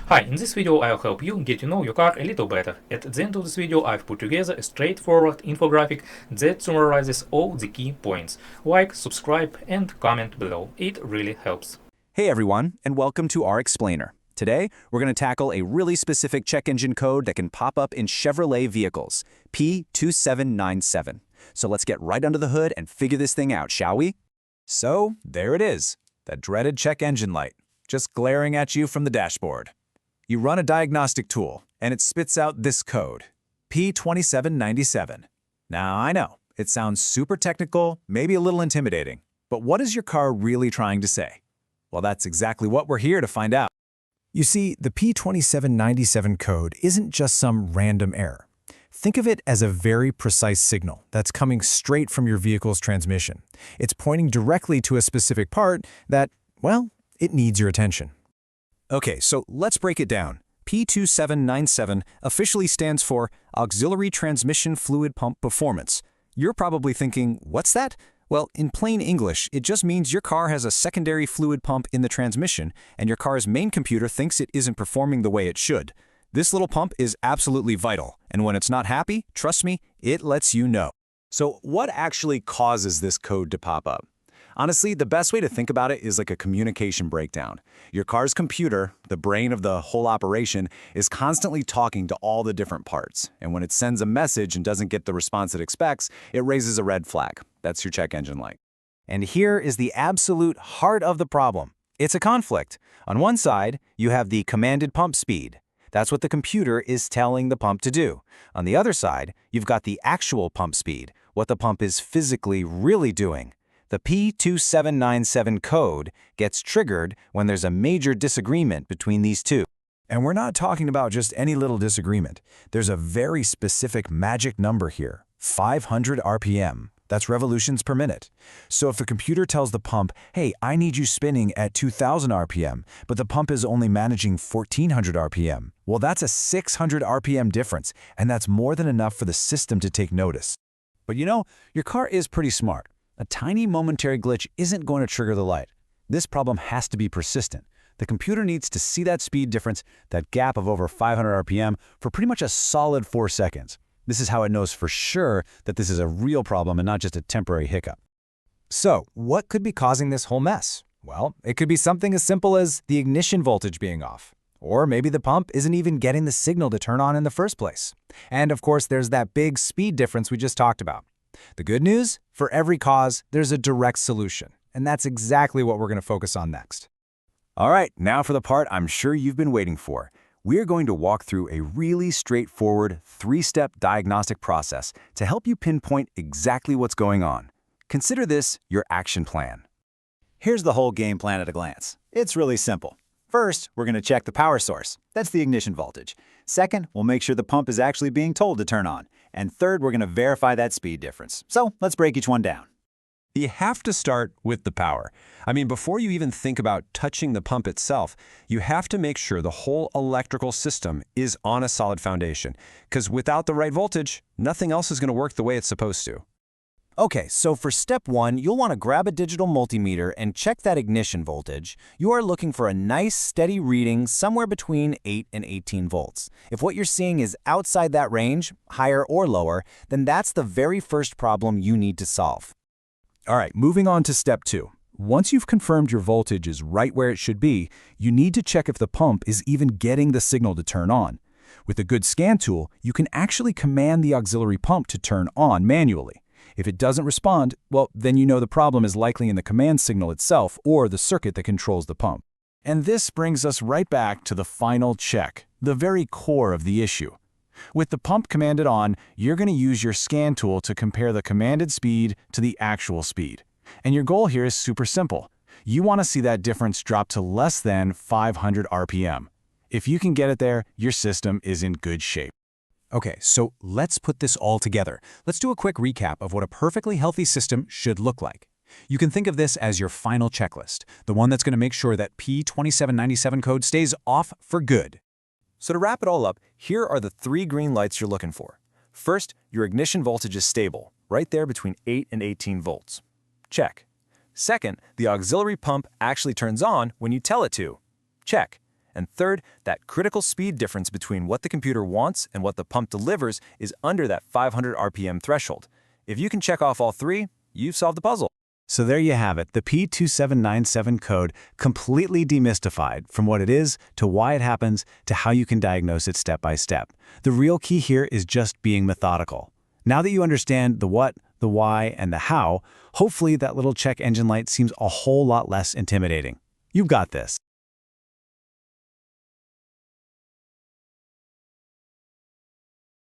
Hi, in this video I'll help you get to know your car a little better. At the end of this video I've put together a straightforward infographic that summarizes all the key points. Like, subscribe and comment below. It really helps. Hey everyone, and welcome to our explainer. Today, we're going to tackle a really specific check engine code that can pop up in Chevrolet vehicles, P2797. So let's get right under the hood and figure this thing out, shall we? So, there it is, that dreaded check engine light, just glaring at you from the dashboard. You run a diagnostic tool, and it spits out this code, P2797. Now, I know, it sounds super technical, maybe a little intimidating, but what is your car really trying to say? Well, that's exactly what we're here to find out. You see, the P2797 code isn't just some random error. Think of it as a very precise signal that's coming straight from your vehicle's transmission. It's pointing directly to a specific part that, well, it needs your attention. Okay, so let's break it down. P2797 officially stands for Auxiliary Transmission Fluid Pump Performance. You're probably thinking, what's that? Well, in plain English, it just means your car has a secondary fluid pump in the transmission, and your car's main computer thinks it isn't performing the way it should. This little pump is absolutely vital, and when it's not happy, trust me, it lets you know. So what actually causes this code to pop up? Honestly, the best way to think about it is like a communication breakdown. Your car's computer, the brain of the whole operation, is constantly talking to all the different parts. And when it sends a message and doesn't get the response it expects, it raises a red flag. That's your check engine light. And here is the absolute heart of the problem. It's a conflict. On one side, you have the commanded pump speed. That's what the computer is telling the pump to do. On the other side, you've got the actual pump speed, what the pump is physically really doing. The P2797 code gets triggered when there's a major disagreement between these two. And we're not talking about just any little disagreement. There's a very specific magic number here, 500 RPM. That's revolutions per minute. So if the computer tells the pump, hey, I need you spinning at 2000 RPM, but the pump is only managing 1400 RPM, well, that's a 600 RPM difference, and that's more than enough for the system to take notice. But you know, your car is pretty smart. A tiny momentary glitch isn't going to trigger the light. This problem has to be persistent. The computer needs to see that speed difference, that gap of over 500 RPM, for pretty much a solid 4 seconds. This is how it knows for sure that this is a real problem and not just a temporary hiccup. So, what could be causing this whole mess? Well, it could be something as simple as the ignition voltage being off. Or maybe the pump isn't even getting the signal to turn on in the first place. And of course, there's that big speed difference we just talked about. The good news? For every cause, there's a direct solution. And that's exactly what we're going to focus on next. All right, now for the part I'm sure you've been waiting for. We're going to walk through a really straightforward 3-step diagnostic process to help you pinpoint exactly what's going on. Consider this your action plan. Here's the whole game plan at a glance. It's really simple. First, we're going to check the power source. That's the ignition voltage. Second, we'll make sure the pump is actually being told to turn on. And third, we're going to verify that speed difference. So let's break each one down. You have to start with the power. I mean, before you even think about touching the pump itself, you have to make sure the whole electrical system is on a solid foundation. Because without the right voltage, nothing else is going to work the way it's supposed to. Okay, so for step 1, you'll want to grab a digital multimeter and check that ignition voltage. You are looking for a nice, steady reading somewhere between 8 and 18 volts. If what you're seeing is outside that range, higher or lower, then that's the very first problem you need to solve. All right, moving on to step 2. Once you've confirmed your voltage is right where it should be, you need to check if the pump is even getting the signal to turn on. With a good scan tool, you can actually command the auxiliary pump to turn on manually. If it doesn't respond, well, then you know the problem is likely in the command signal itself or the circuit that controls the pump. And this brings us right back to the final check, the very core of the issue. With the pump commanded on, you're going to use your scan tool to compare the commanded speed to the actual speed. And your goal here is super simple. You want to see that difference drop to less than 500 RPM. If you can get it there, your system is in good shape. Okay, so let's put this all together. Let's do a quick recap of what a perfectly healthy system should look like. You can think of this as your final checklist, the one that's going to make sure that P2797 code stays off for good. So to wrap it all up, here are the 3 green lights you're looking for. First, your ignition voltage is stable, right there between 8 and 18 volts. Check. Second, the auxiliary pump actually turns on when you tell it to. Check. And third, that critical speed difference between what the computer wants and what the pump delivers is under that 500 RPM threshold. If you can check off all three, you've solved the puzzle. So there you have it, the P2797 code completely demystified from what it is to why it happens to how you can diagnose it step by step. The real key here is just being methodical. Now that you understand the what, the why, and the how, hopefully that little check engine light seems a whole lot less intimidating. You've got this.